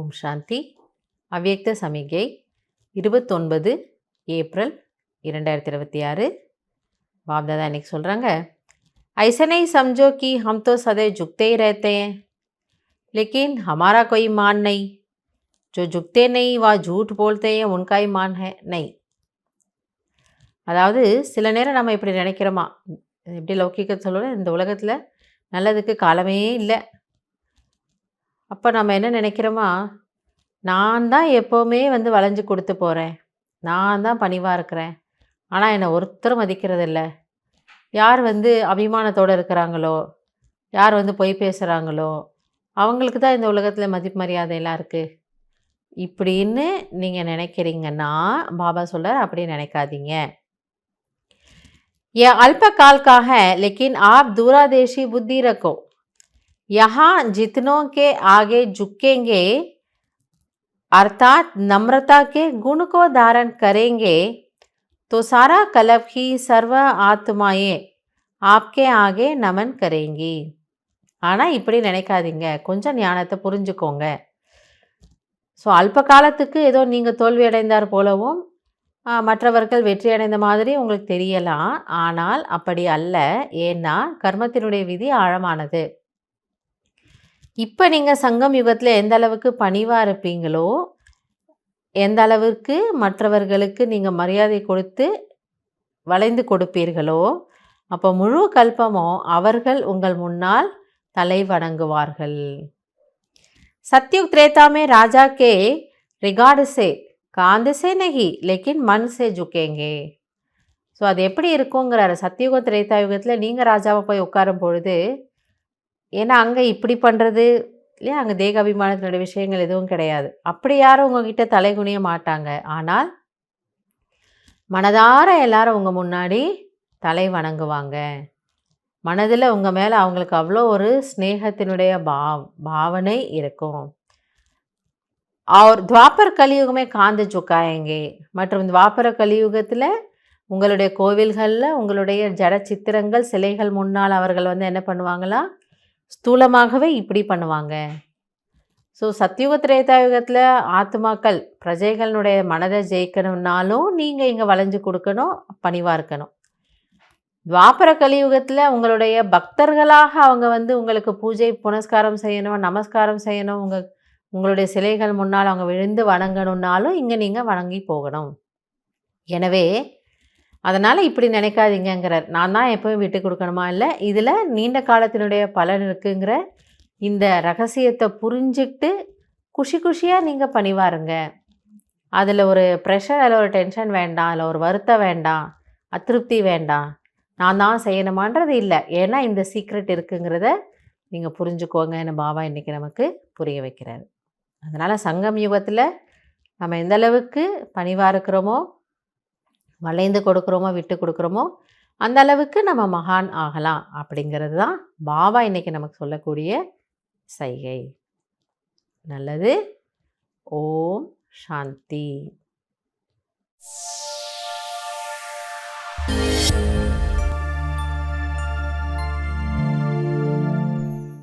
ஓம் சாந்தி. அவ்யக்த சமிகை 29 ஏப்ரல் 2026. बाप दादा இன்னைக்கு சொல்கிறாங்க, ऐसे नहीं समझो कि हम तो सदैव झुकते ही रहते हैं, लेकिन हमारा कोई मान नहीं. जो झुकते नहीं वह झूठ बोलते हैं, उनका ही मान है नहीं. அதாவது சில நேரம் நம்ம இப்படி நினைக்கிறோமா, எப்படி லௌகிக்க சொல்ல, இந்த உலகத்தில் நல்லதுக்கு காலமே இல்லை. அப்போ நம்ம என்ன நினைக்கிறோமா, நான் தான் எப்போவுமே வளைஞ்சு கொடுத்து போகிறேன், நான் தான் பணிவாக இருக்கிறேன், ஆனால் என்னை ஒருத்தரும் மதிக்கிறதில்ல. யார் அபிமானத்தோடு இருக்கிறாங்களோ, யார் பொய் பேசுகிறாங்களோ, அவங்களுக்கு தான் இந்த உலகத்தில் மதிப்பு மரியாதையெல்லாம் இருக்குது இப்படின்னு நீங்கள் நினைக்கிறீங்கன்னா, பாபா சொல்கிறார் அப்படி நினைக்காதீங்க. यह अल्पकाल का है, लेकिन आप दूरादेशी बुद्धि रखो. यहाँ जितनों के आगे झुकेंगे अर्थात नम्रता के गुण को धारण करेंगे तो सारा कल्प की सर्व आत्माएं आपके आगे नमन करेंगी. ஆனால் இப்படி நினைக்காதீங்க, கொஞ்சம் ஞானத்தை புரிஞ்சுக்கோங்க. ஸோ அல்ப காலத்துக்கு ஏதோ நீங்கள் தோல்வி அடைந்தார் போலவும் மற்றவர்கள் வெற்றி அடைந்த மாதிரி உங்களுக்கு தெரியலாம். ஆனால் அப்படி அல்ல. ஏன்னா கர்மத்தினுடைய விதி ஆழமானது. இப்போ நீங்கள் சங்கம் யுகத்தில் எந்த அளவுக்கு பணிவாக இருப்பீங்களோ, எந்த அளவிற்கு மற்றவர்களுக்கு நீங்கள் மரியாதை கொடுத்து வளைந்து கொடுப்பீர்களோ, அப்போ முழு கல்பமோ அவர்கள் உங்கள் முன்னால் தலை வணங்குவார்கள். சத்யுக் त्रेता में राजा के रिगार्ड से कांध से नहीं लेकिन मन से झुकेंगे. ஸோ அது எப்படி இருக்குங்கிறாரு. சத்தியுகம் திரேதா யுகத்தில் நீங்கள் ராஜாவை போய் உட்காரும் பொழுது, ஏன்னா அங்கே இப்படி பண்ணுறது இல்லையா, அங்கே தேக அபிமானத்தினுடைய விஷயங்கள் எதுவும் கிடையாது. அப்படி யாரும் உங்ககிட்ட தலை குனிய மாட்டாங்க. ஆனால் மனதார எல்லாரும் உங்கள் முன்னாடி தலை வணங்குவாங்க. மனதில் உங்கள் மேலே அவங்களுக்கு அவ்வளோ ஒரு ஸ்னேகத்தினுடைய பாவனை இருக்கும். அவர் துவாபர கலியுகமே காந்து சுக்காயங்கே. மற்றும் துவாபர கலியுகத்தில் உங்களுடைய கோவில்களில் உங்களுடைய ஜட சித்திரங்கள் சிலைகள் முன்னால் அவர்கள் என்ன பண்ணுவாங்களா, ஸ்தூலமாகவே இப்படி பண்ணுவாங்க. ஸோ சத்தியுக திரேதாயுகத்தில் ஆத்மாக்கள் பிரஜைகளுடைய மனதை ஜெயிக்கணும்னாலும் நீங்கள் இங்கே வளைஞ்சு கொடுக்கணும், பணிவாக இருக்கணும். துவாபர கலியுகத்தில் உங்களுடைய பக்தர்களாக அவங்க உங்களுக்கு பூஜை புனஸ்காரம் செய்யணும், நமஸ்காரம் செய்யணும், உங்களுடைய சிலைகள் முன்னால் அவங்க விழுந்து வணங்கணுன்னாலும் இங்கே நீங்கள் வணங்கி போகணும். எனவே அதனால் இப்படி நினைக்காதீங்கிறார். நான் தான் எப்போவும் விட்டு கொடுக்கணுமா, இல்லை இதில் நீண்ட காலத்தினுடைய பலன் இருக்குங்கிற இந்த ரகசியத்தை புரிஞ்சுக்கிட்டு குஷி குஷியாக நீங்கள் பணிவாருங்க. அதில் ஒரு ப்ரெஷர், அதில் ஒரு டென்ஷன் வேண்டாம், அதில் ஒரு வருத்தம் வேண்டாம், அதிருப்தி வேண்டாம், நான் தான் செய்யணுமான்றது இல்லை. ஏன்னா இந்த சீக்ரெட் இருக்குங்கிறத நீங்கள் புரிஞ்சுக்கோங்கன்னு பாபா இன்றைக்கி நமக்கு புரிய வைக்கிறார். அதனால் சங்கம் யுகத்தில் நம்ம எந்த அளவுக்கு பணிவாக இருக்கிறோமோ, வளைந்து கொடுக்குறோமோ, விட்டு கொடுக்குறோமோ, அந்த அளவுக்கு நம்ம மகான் ஆகலாம். அப்படிங்கிறது தான் பாபா இன்றைக்கி நமக்கு சொல்லக்கூடிய சைகை. நல்லது. ஓம் சாந்தி.